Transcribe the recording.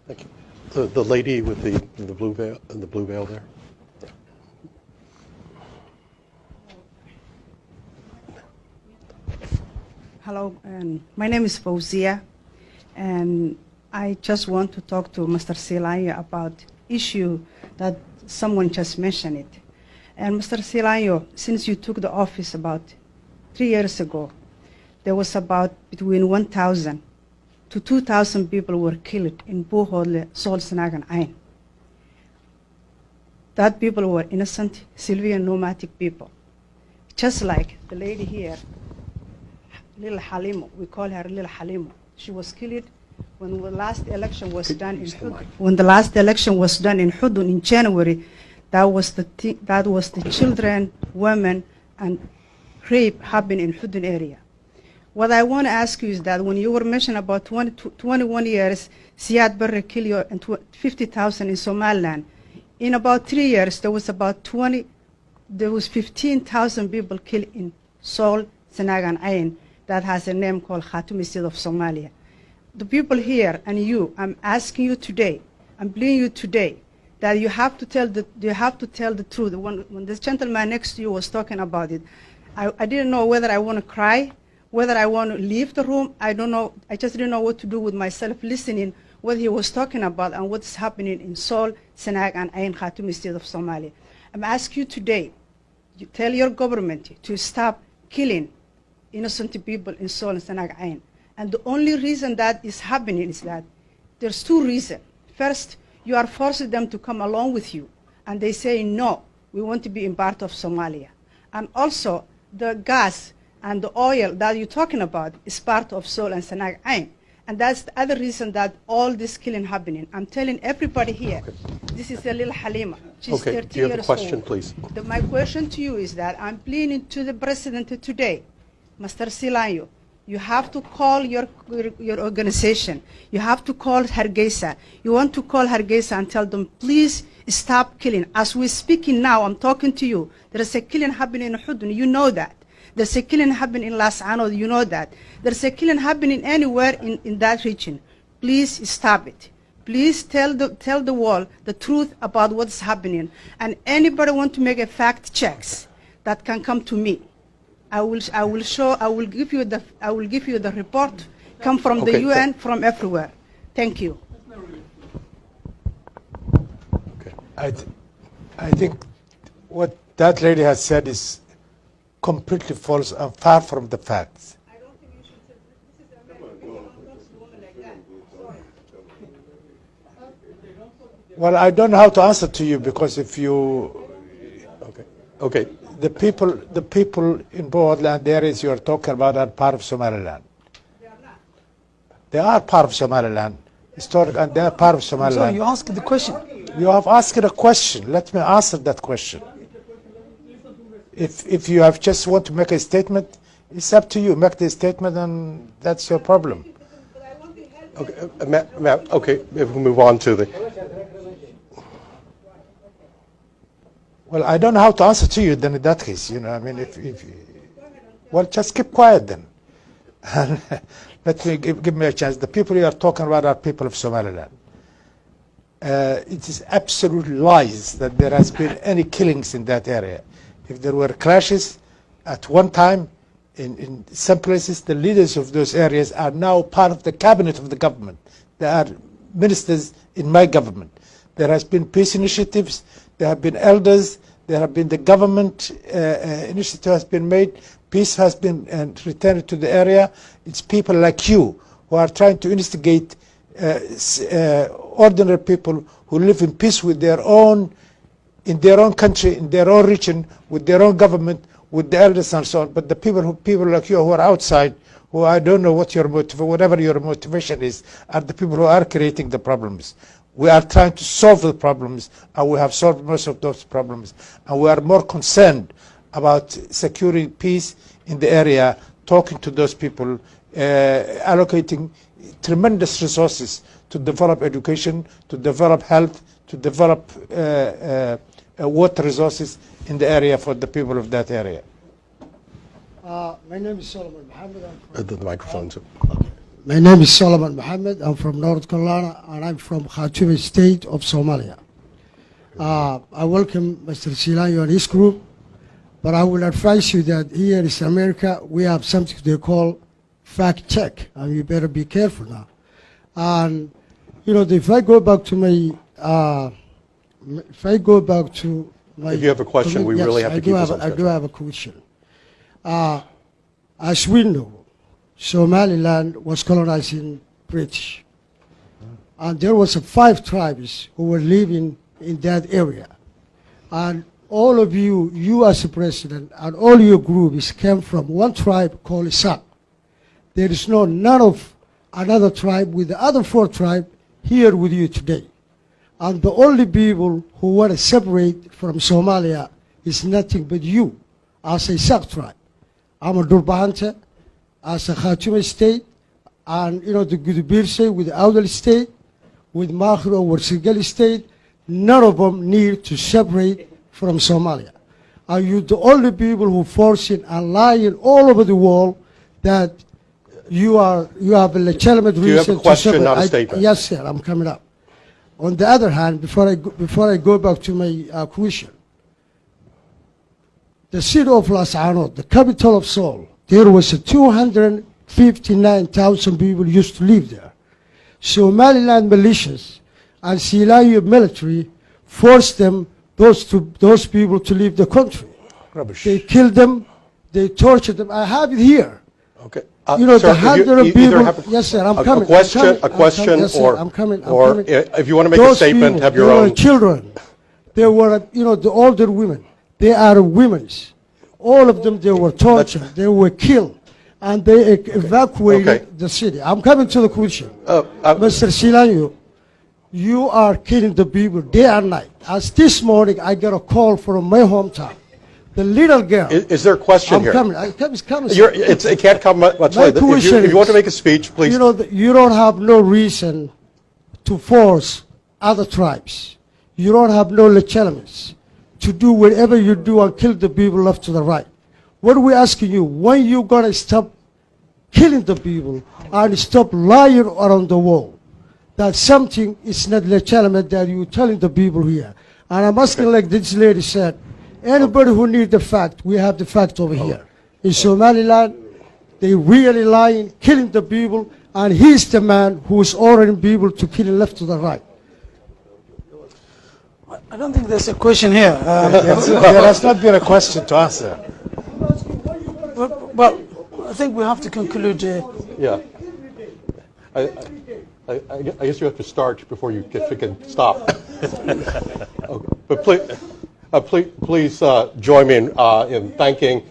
Thank you. The lady with the blue veil there. Hello, my name is Fauzia, and I just want to talk to Mr. Siilaanyo about issue that someone just mentioned it. And Mr. Siilaanyo, since you took the office about 3 years ago, there was about between 1,000 to 2,000 people were killed in Buuhoodle, Sool, Sanaag, and Ayn. That people were innocent, civilian, nomadic people. Just like the lady here, Little Halimo, we call her Little Halimo. She was killed when the last election was done in Hudun. When the last election was done in Hudun in January, that was the children, women, and rape happened in Hudun area. What I want to ask you is that when you were mentioning about 21 years, Siad Barre killed and 50,000 in Somaliland. In about 3 years, there was 15,000 people killed in Sool, Sanaag, and Ayn. That has a name called Khatumi State of Somalia. The people here and you, I'm asking you today, I'm pleading you today, that you have to tell the truth. When this gentleman next to you was talking about it, I didn't know whether I want to cry, whether I want to leave the room. I don't know. I just didn't know what to do with myself listening what he was talking about and what's happening in Sool, Sanaag, and Ayn Khatumi State of Somalia. I'm asking you today, you tell your government to stop killing innocent people in Sool and Sanaag, Ayn. And the only reason that is happening is that there's two reasons. First, you are forcing them to come along with you, and they say, no, we want to be in part of Somalia. And also, the gas and the oil that you're talking about is part of Sool and Sanaag, Ayn. And that's the other reason that all this killing happening. I'm telling everybody here, this is a little Halima. She's 30 years old. Do you have a question, please? My question to you is that I'm pleading to the president today, Mr. Siilaanyo, you have to call your organization. You have to call Hargeisa. You want to call Hargeisa and tell them, please stop killing. As we're speaking now, I'm talking to you. There is a killing happening in Hudun. You know that. There's a killing happening in Las Anod. You know that. There's a killing happening anywhere in that region. Please stop it. Please tell the world the truth about what's happening. And anybody want to make a fact checks, that can come to me. I will give you the report, come from the UN, from everywhere. Thank you. Okay. I think what that lady has said is completely false and far from the facts. I don't think you should say this is America. You don't talk to women like that. Sorry. Well, I don't know how to answer to you, because if you... Okay. The people in Buuhoodle areas you are talking about are part of Somaliland. They are not. They are part of Somaliland, historic, and they are part of Somaliland. So you asked the question. You have asked a question. Let me answer that question. If you have just want to make a statement, it's up to you. Make the statement, and that's your problem. Okay, okay. If we move on to the. Well, I don't know how to answer to you then in that case, you know, I mean, well, just keep quiet then. And let me give me a chance. The people you are talking about are people of Somaliland. It is absolute lies that there has been any killings in that area. If there were clashes at one time in some places, the leaders of those areas are now part of the cabinet of the government. They are ministers in my government. There has been peace initiatives. There have been elders. There have been the government initiative has been made. Peace has been returned to the area. It's people like you who are trying to instigate ordinary people who live in peace with their own, in their own country, in their own region, with their own government, with the elders and so on. But the people like you who are outside, who I don't know what your whatever your motivation is, are the people who are creating the problems. We are trying to solve the problems, and we have solved most of those problems. And we are more concerned about securing peace in the area, talking to those people, allocating tremendous resources to develop education, to develop health, to develop water resources in the area for the people of that area. My name is Solomon Mohammed. The microphone. My name is Solomon Mohammed. I'm from North Carolina, and I'm from Khartoum State of Somalia. I welcome Mr. Siilaanyo and his group, but I will advise you that here in America, we have something they call fact check, and you better be careful now. And, you know, if I go back to my, if If you have a question, we yes, really have to keep this on I do schedule. have a question. As we know, Somaliland was colonizing British. And there was 5 tribes who were living in that area. And all of you, you as a president, and all your groups came from one tribe called Iska. There is none of another tribe with the other 4 tribes here with you today. And the only people who want to separate from Somalia is nothing but you, as a Iska tribe. I'm a Durbahante, as a Khartoum state, and you know the Gudubirse with the Awdal state, with Mahro or Sigali state, none of them need to separate from Somalia. Are you the only people who forcing and lying all over the world that you have a legitimate reason to separate? Do you have a question, not a statement? Yes, sir, I'm coming up. On the other hand, before I go back to my question, the city of Las Anod, the capital of Seoul, there was 259,000 people used to live there. Somaliland militias and Siilaanyo military forced those people to leave the country. Rubbish. They killed them, they tortured them. I have it here. Okay. You know, sir, the hundred of either people. have Yes, sir, I'm a coming. question, I'm coming, a question, yes, sir, I'm coming. or if you want to make a Those statement, people, have your they own. were children. They were, you know, the older women. They are women's. All of them, they were tortured. They were killed. And they evacuated Okay. the city. I'm coming to the question. Mr. Siilaanyo, you are killing the people day and night. As this morning, I got a call from my hometown. The little girl. Is there a question I'm here? coming. It's coming. It can't come much My later. If question you want to is, make a speech, please. You know, you don't have no reason to force other tribes. You don't have no legitimacy to do whatever you do and kill the people left to the right. What are we asking you? When you going to stop killing the people and stop lying around the world? That something is not legitimate that you're telling the people here. And I'm asking, like this lady said, anybody who needs the fact, we have the fact over here. In Somaliland, they really lying, killing the people, and he's the man who is ordering people to kill left to the right. I don't think there's a question here. There has not been a question to answer. Well, I think we have to conclude. Yeah. I guess you have to start before you can stop. Okay. But please join me in thanking